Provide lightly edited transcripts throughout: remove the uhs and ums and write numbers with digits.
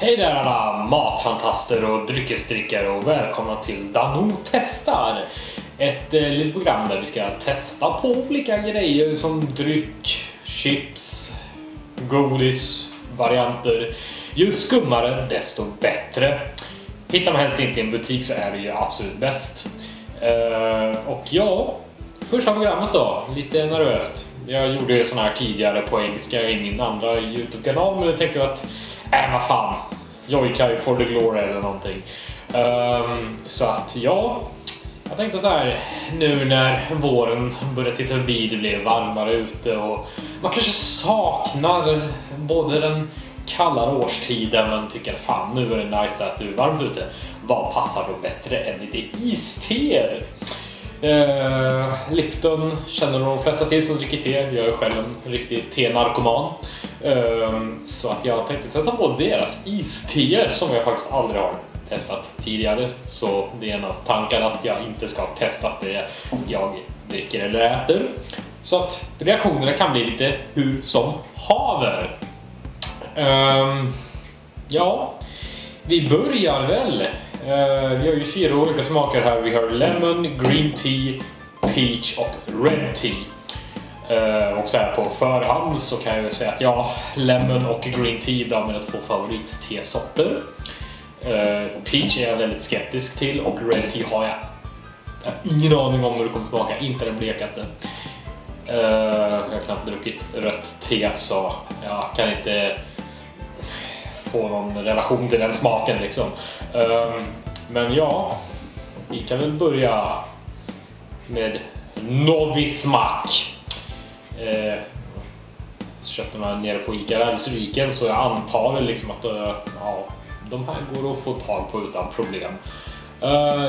Hej där alla matfantaster och dryckesdrickare och välkomna till Danno testar. Ett litet program där vi ska testa på olika grejer som dryck, chips, godis, varianter. Ju skummare desto bättre. Hittar man helst inte i en butik så är det ju absolut bäst. Och ja, första programmet då, lite nervöst. Jag gjorde ju sån här tidigare på engelska i min andra YouTube-kanal, men jag tänkte att vad fan, Joikai for the glory eller någonting. Så att ja, jag tänkte så här, nu när våren börjar titta förbi, det blir varmare ute och man kanske saknar både den kallare årstiden men tycker fan nu är det nice att det är varmt ute. Vad passar då bättre än lite isteer? Lipton känner de flesta till som dricker te. Jag är själv en riktig te-narkoman. Så att jag tänkte testa på deras isteer som jag faktiskt aldrig har testat tidigare. Så det är en av tankarna att jag inte ska testa det jag dricker eller äter. Så att reaktionerna kan bli lite hur som haver. Ja, vi börjar väl. Vi har ju 4 olika smaker här. Vi har lemon, green tea, peach och red tea. Och så här på förhand så kan jag ju säga att ja, lemon och green tea är bland mina 2 favorit-tesorter. Peach är jag väldigt skeptisk till och red tea har jag ingen aning om hur det kommer smaka, inte den blekaste. Jag har knappt druckit rött te så jag kan inte få någon relation till den smaken liksom. Men ja, vi kan väl börja med Novismak. Så köpte man nere på Ica Rälsviken, så jag antar liksom att ja, de här går att få tag på utan problem.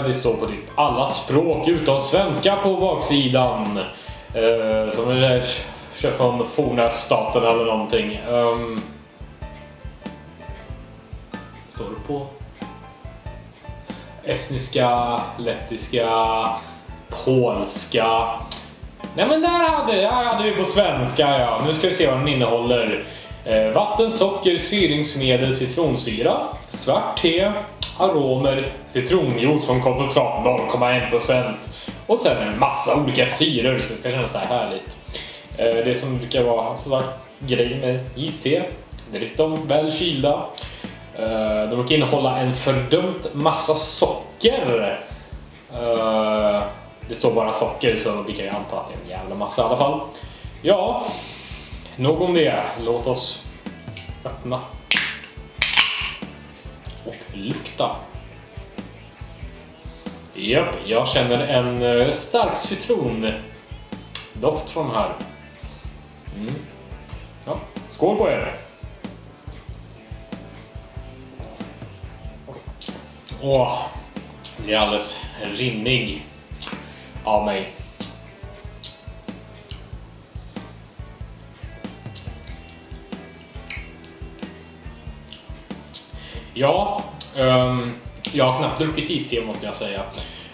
Det står på typ alla språk utom svenska på baksidan. Som är köpt från forna staten eller någonting. Står det på estniska, lettiska, polska. Nej men där hade vi på svenska, ja. Nu ska vi se vad den innehåller. Vatten, socker, syringsmedel, citronsyra, svart te, aromer, citronjuice från koncentrat 0,1%. Och sen en massa olika syror så det ska kännas så här härligt. Det som brukar vara så sagt grej med iste, drick dem väl kylda. De brukar innehålla en fördömt massa socker. Det står bara socker så vi kan ju anta att det är en jävla massa i alla fall. Ja, nog om det. Låt oss öppna och lukta. Japp, jag känner en stark citrondoft från här. Ja, skål på er! Åh, det är alldeles rinnig av mig. Ja, jag har knappt druckit iste måste jag säga.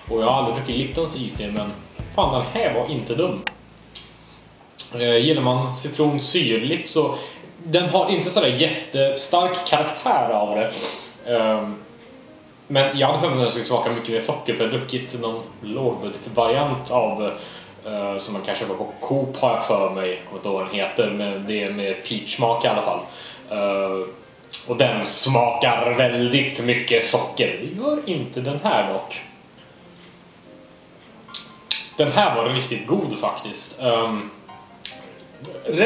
Och jag har aldrig druckit Liptons iste, men fan den här var inte dum. Gillar man citron syrligt så den har inte sådär jättestark karaktär av det. Men jag hade för mig att den skulle smaka mycket mer socker, för jag har druckit någon lågbudgetvariant av som man kanske var på Coop har jag för mig, jag kommer inte ihåg vad den heter, men det är med peach-smak i alla fall. Och den smakar väldigt mycket socker. Det gör inte den här dock. Den här var riktigt god faktiskt.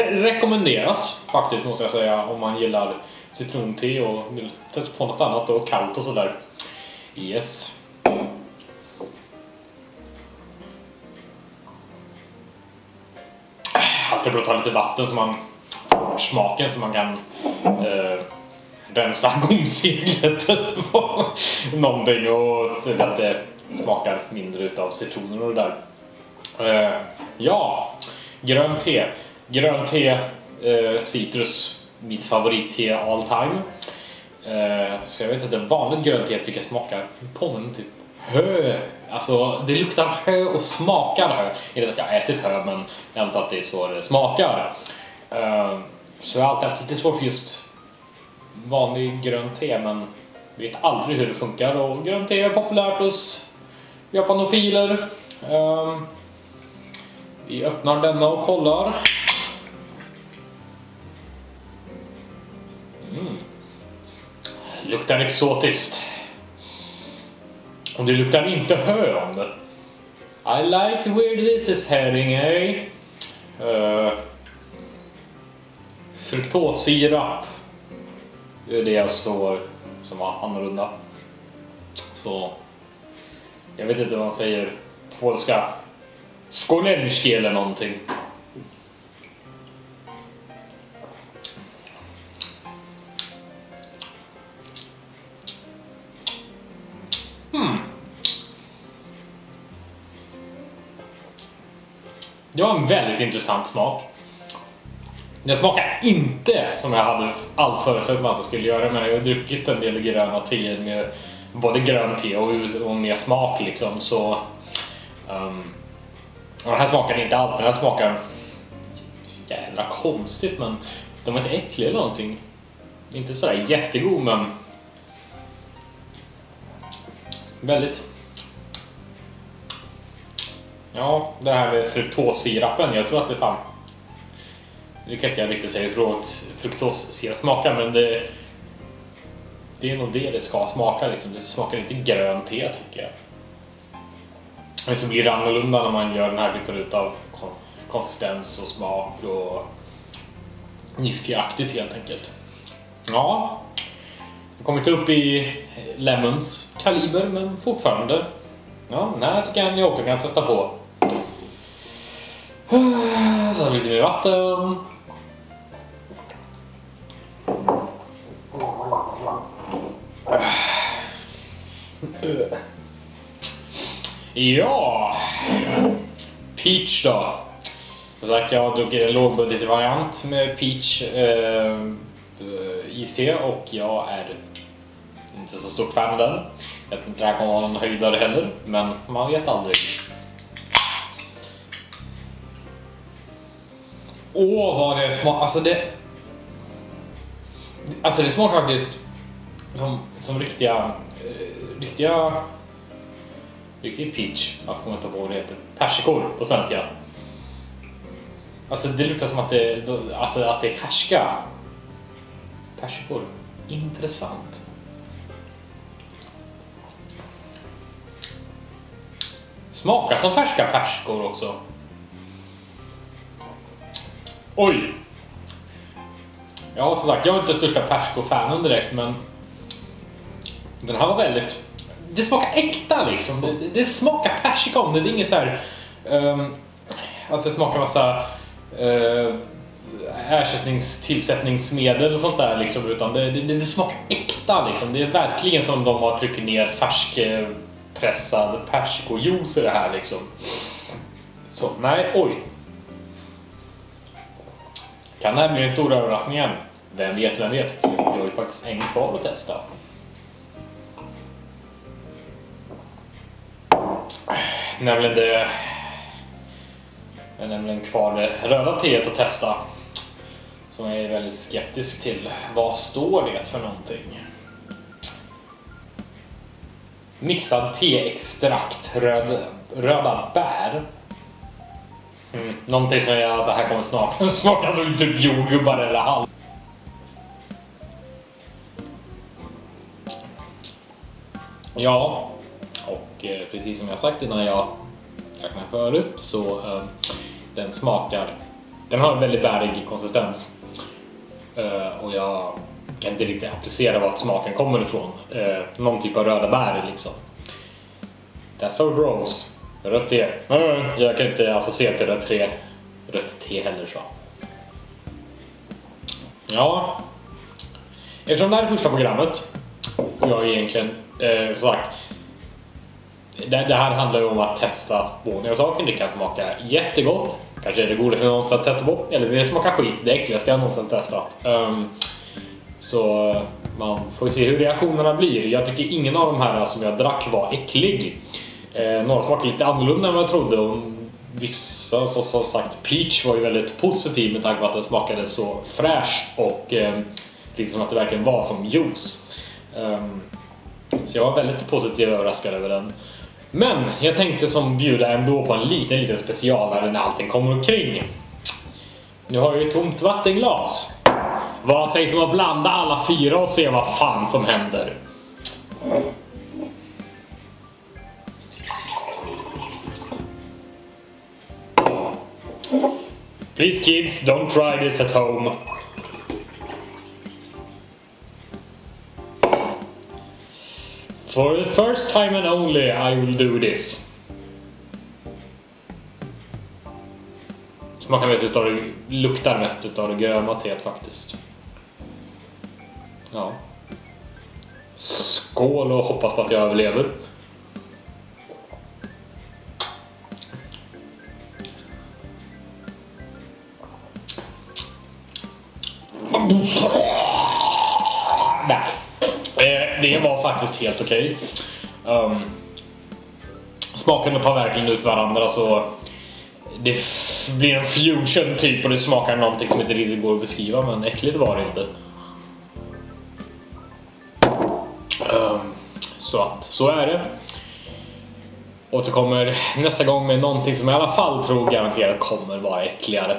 Rekommenderas faktiskt måste jag säga om man gillar citronte och vill testa på något annat och kallt och sådär. Yes. Alltid bör ta lite vatten så man får smaken så man kan rensa gomseglet eller någonting och se att det smakar mindre utav citroner och det där. Ja, grön te. Grön te, citrus, mitt favoritte all time. Så jag vet inte, vanligt grönt te tycker jag smakar på mig typ hö. Alltså det luktar hö och smakar hö. Jag vet att jag har ätit hö, men jag antar att det är så det smakar. Så jag har alltid haft lite svårt för just vanlig grönt te, men vet aldrig hur det funkar. Och grönt te är populärt hos japanofiler. Vi öppnar denna och kollar. Luktar exotiskt. Och det luktar inte hön. I like where this is heading, eh? Fruktossirap. Det är det jag står som var annorlunda. Så jag vet inte vad man säger på polska. Skolenski eller någonting. Det var en väldigt intressant smak. Det smakar inte som jag hade allt förutsatt att det skulle göra, men jag har druckit en del gröna teer med både grön te och med smak liksom, så den här smakar inte allt. Den här smakar jävla konstigt, men de är inte äckliga eller någonting. Inte sådär jättegod, men väldigt. Ja, det här med fruktossirapen, jag tror att det fan... Det kan inte jag riktigt säga hur fruktossirap smakar, men det är nog det ska smaka liksom. Det smakar inte grönt te, tycker jag. Men så blir det annorlunda när man gör den här typen av konsistens och smak och whiskyaktigt helt enkelt. Ja, jag kommer inte upp i Lemons kaliber, men fortfarande. Ja, den här tycker jag ni också kan testa på. Så lite mer vatten. Ja, peach då. Som sagt, jag har druckit en lågbudgetvariant med peach iste och jag är inte så stort fan av den. Jag vet inte, det här kommer vara någon höjdare heller, men man vet aldrig. Åh, vad det smakar. Alltså det smakar faktiskt som riktig peach. Jag kommer inte ihåg vad det heter. Persikor på svenska. Alltså det luktar som att det är färska persikor. Intressant. Smakar som färska persikor också. Oj! Ja, som sagt, jag är inte största persikor-fanen direkt, men den här var väldigt... Det smakar äkta liksom. Det smakar persikon. Det är inget så här att det smakar massa ersättningstillsättningsmedel och sånt där liksom, utan det smakar äkta liksom. Det är verkligen som de har tryckt ner färskpressad persikojuice i det här liksom. Så, nej, oj. Kan det här bli en stor överraskning igen? Vem vet, vem vet. Jag har ju faktiskt en kvar att testa. Nämligen kvar det röda teet att testa. Som jag är väldigt skeptisk till. Vad står det för någonting? Mixad teextrakt, röda bär. Någonting som gör att det här kommer smaka som typ jordgubbar eller halv. Ja, och precis som jag sagt innan jag räknar förut, så den har en väldigt bärig konsistens. Och jag kan inte riktigt applicera vart smaken kommer ifrån. Någon typ av röda bär liksom. That's how it rolls. Rött te. Jag kan inte associera till rött te heller så. Ja. Eftersom det här är första programmet och jag egentligen sagt det här handlar ju om att testa båda saker. Det kan smaka jättegott. Kanske är det godaste jag någonsin testat på. Eller det smakar skit. Det äckligaste jag någonsin testat. Så man får se hur reaktionerna blir. Jag tycker ingen av de här som jag drack var äcklig. Några smakade lite annorlunda än vad jag trodde. Och vissa, som sagt, peach var ju väldigt positiv med tanke på att den smakade så fräsch och Liksom att det verkligen var som juice. Så jag var väldigt positivt överraskad över den. Men jag tänkte som bjuda ändå på en liten specialare när allting kommer omkring. Nu har jag ju ett tomt vattenglas. Vad sägs om att blanda alla 4 och se vad fan som händer? Please kids, don't try this at home. For the first time and only I will do this. Smakar mest utav det, luktar mest utav det gröna teet faktiskt. Ja. Skål och hoppas på att jag överlever. Nej. Det var faktiskt helt okej. Smakerna tar verkligen ut varandra, så det blir en fusion typ, och det smakar någonting som inte riktigt går att beskriva, men äckligt var det inte. Så är det. Återkommer nästa gång med någonting som i alla fall tror garanterat kommer vara äckligare.